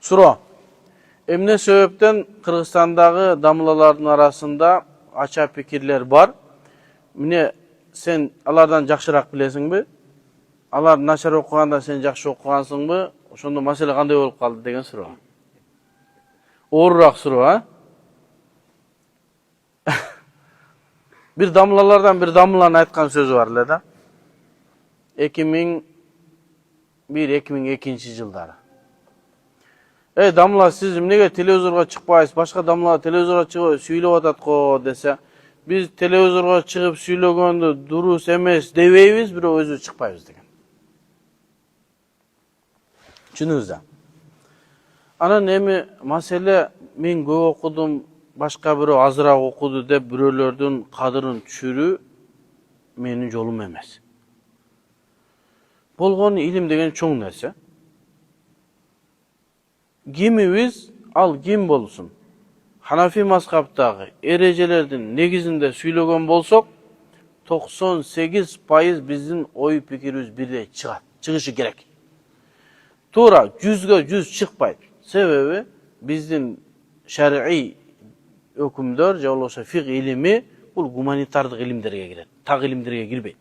Суроо. Эмне себептен Кыргызстандагы дамлалардын арасында ача пикирлер бар? Міне сен алардан жакшыраак билесиңби? Алар начар окуганда сен жакшы окугансыңбы? Ошондо маселе кандай болуп калды деген суроо. Оорураак суроо, а? Бир дамлалардан бир дамланын айткан сөзү бар эле да. 2001-2002 жылдары. Дамла, сиз эмнеге телевизорго чыкпайсыз? Башка дамла телевизорго чыгып сүйлөп атат го десе, биз телевизорго чыгып сүйлөгөндү дурус эмес дебейбиз, бирок өзү чыкпайбыз деген. Түшүнүңүз да. Анан эми маселе мен көп окудум, башка бирөө азыраак окуду деп бирөөлөрдүн кадырын түшүрүү менин жолум эмес. Болгон илим деген чоң нерсе. Кимибиз, ал ким болсун. Ханафи мазхабтагы эрежелердин негизинде сүйлөгөн болсок, 98% биздин ой пикирибиз бирдей чыгат, чыгышы керек. Туура 100% чыкпайт. Себеби биздин шар'ий өкүмдөр же болбосо фик илими бул гуманитардык илимдерге кирет. Так илимдерге кирбейт.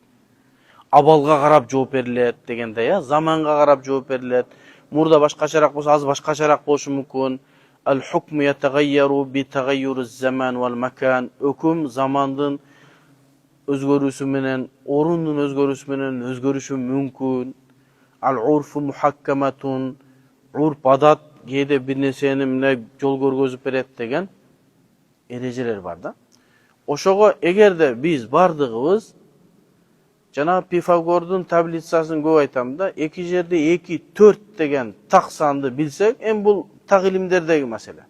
Абалга карап жооп берилет дегендей, заманга карап жооп берилет. Мурда башкачараак болсо, азыр башкачараак болушу мүмкүн. Ал-хукм ятагайяру би tagayyuriz zaman wal makan. Өкүм замандын өзгөрүүсү менен, орундун өзгөрүүсү менен өзгөрүшү мүмкүн. Ал-урфу muhakkamatun. Урп адат кээде бир нерсени эмне жол көргөзүп берет деген эрежелер бар да. Ошого эгерде биз бардыгыбыз жана Пифагордун таблицасын көп айтам да, 2 жерде 2, 4 деген так санды билсек, бул так илимдердеги маселе.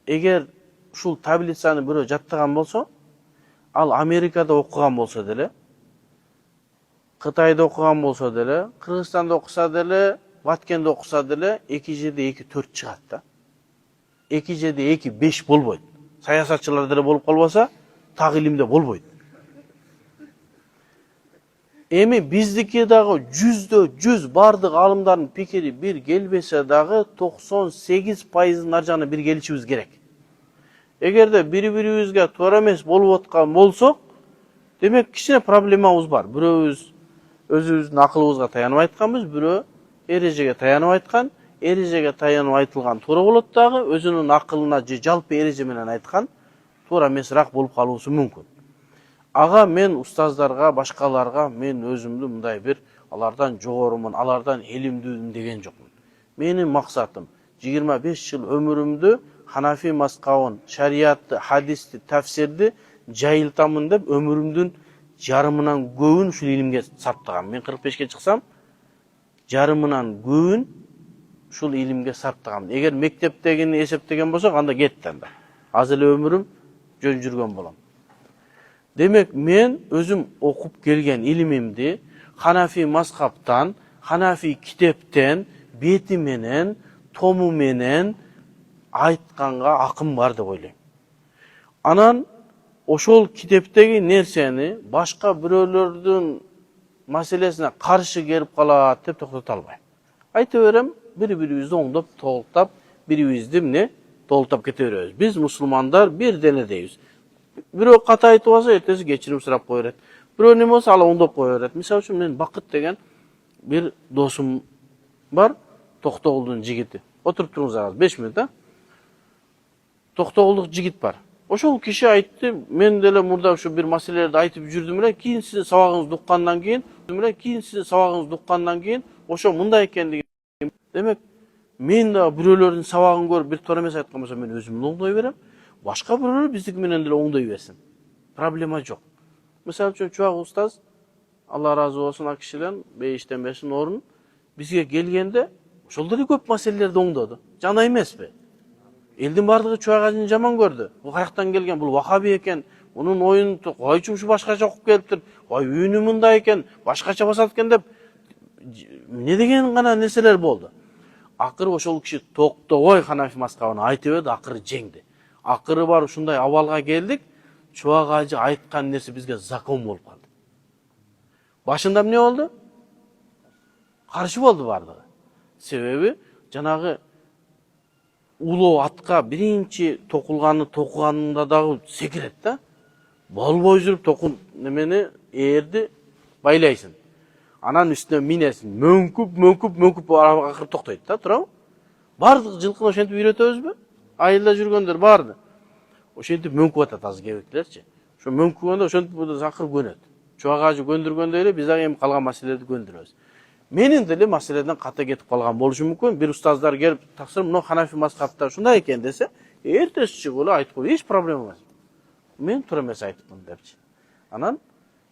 Эгер ушул таблицаны бирөө жаттаган болсо, ал Америкада окуган болсо деле, Кытайда окуган болсо деле, Кыргызстанда окуса деле, Ваткенде окуса деле, 2 жерде 2, 4 чыгат да. 2 жерде 2, 5 болбойт. Саясатчылар деле болуп калбаса, так илимде болбойт. Эми биздики дагы 100% бардык алымдардын пикири бир келбесе дагы 98%-ын ар жагына бир келишибиз керек. Эгерде бири-бирибизге туура эмес болуп аткан болсок, демек кичине проблемабыз бар. Бирөөбүз өзүбүздүн акылыбызга таянып айтканбыз, бирөө эрежеге таянып айткан, эрежеге таянып айтылган туура болот дагы, өзүнүн акылына же жалпы эреже менен айткан туура эмесирээк болуп калуусу мүмкүн. Ага мен устаздарга, башкаларга мен өзүмдү мындай бир алардан жогорумун, алардан илимдүүмүн деген жокмун. Менин максатым 25 жыл өмүрүмдү Ханафи мазхабын, шариатты, хадисти, тафсирди жайылтамын деп өмүрүмдүн жарымынан көбүн ушул илимге сарптагам. Мен 45-ке чыксам, жарымынан көбүн ушул илимге сарптагам. Эгер мектептегини эсептеген болсок, анда кетти анда. Азыр эле өмүрүм жөн жүргөн болом. Демек мен өзүм окуп келген илимимди Ханафи мазхабтан, Ханафи китептен, бети менен, тому менен айтканга акым бар деп ойлойм. Анан ошол китептеги нерсени башка бирөөлөрдүн маселесине каршы келип калат деп токтото албайм. Айта берем, бири-бирибизди оңдоп, толуктап, бирибизди эмне толуктап кете беребиз. Биз мусулмандар бир денедейбиз. Бирөө ката айтып алса, эртеси кечирим сурап кое берет. Бирөө неме болсо, ал оңдоп кое берет. Мисалы үчүн мен Бакыт деген бир досум бар, Токтогулдун жигити. Отуруп туруңуз азыр 5 мүнөт, а? Токтогулдук жигит бар. Ошол киши айтты, мен деле мурда ушу бир маселелерди айтып жүрдүм эле, кийин сиздин сабагыңызды уккандан кийин, ошо мындай экен деген. Демек, мен да бирөөлөрдүн сабагын көрүп бир туура эмес айткан болсо, мен өзүмдү оңдой берем. Башка бирөөлөр биздики менен деле оңдой берсин. Проблема жок. Мисалы үчүн чубак устаз, Алла ыраазы болсун, ал кишиден бейиштен берсин орун, бизге келгенде ошол деле көп маселелерди оңдоду. Жана эмеспи? Элдин бардыгы чубак ажын жаман көрдү. Бул каяктан келген? Бул вахаби экен. Унун оюн койчу ушу башкача окуп келиптир. Үйүнү мындай экен, башкача басат экен деп эмне деген гана нерселер болду. Акыры ошол киши токтобой Ханафи мазхабын айтып берди, акыры жеңди. Акыры бар ушундай абалга келдик, чубак ажы айткан нерсе бизге закон болуп калды. Башында эмне болду? Каршы болду бардыгы. Себеби жанагы улуу атка биринчи токуганында дагы секирет да. Болбой жүрүп токун немени ээрди байлайсың. Анан үстүнө минесиң. Мөңкүп акыры токтойт да, туурабы? Бардык жылкыны ошентип үйрөтөбүзбү? Айылда жүргөндөр барды. Ошентип мөңкүп атат азыр кебектилерчи. Ошо мөңкүгөндө ошентип акыры көнөт. Чубак ажы көндүргөндөй эле биз дагы эми калган маселелерди көндүрөбүз. Менин деле маселеден ката кетип калган болушу мүмкүн. Бир устаздар келип таксыр мына Ханафи мазхабта ушундай экен десе, эртеси чыгып эле айтып коюп, эч проблема эмес. Мен туура эмес айтыпмын депчи. Анан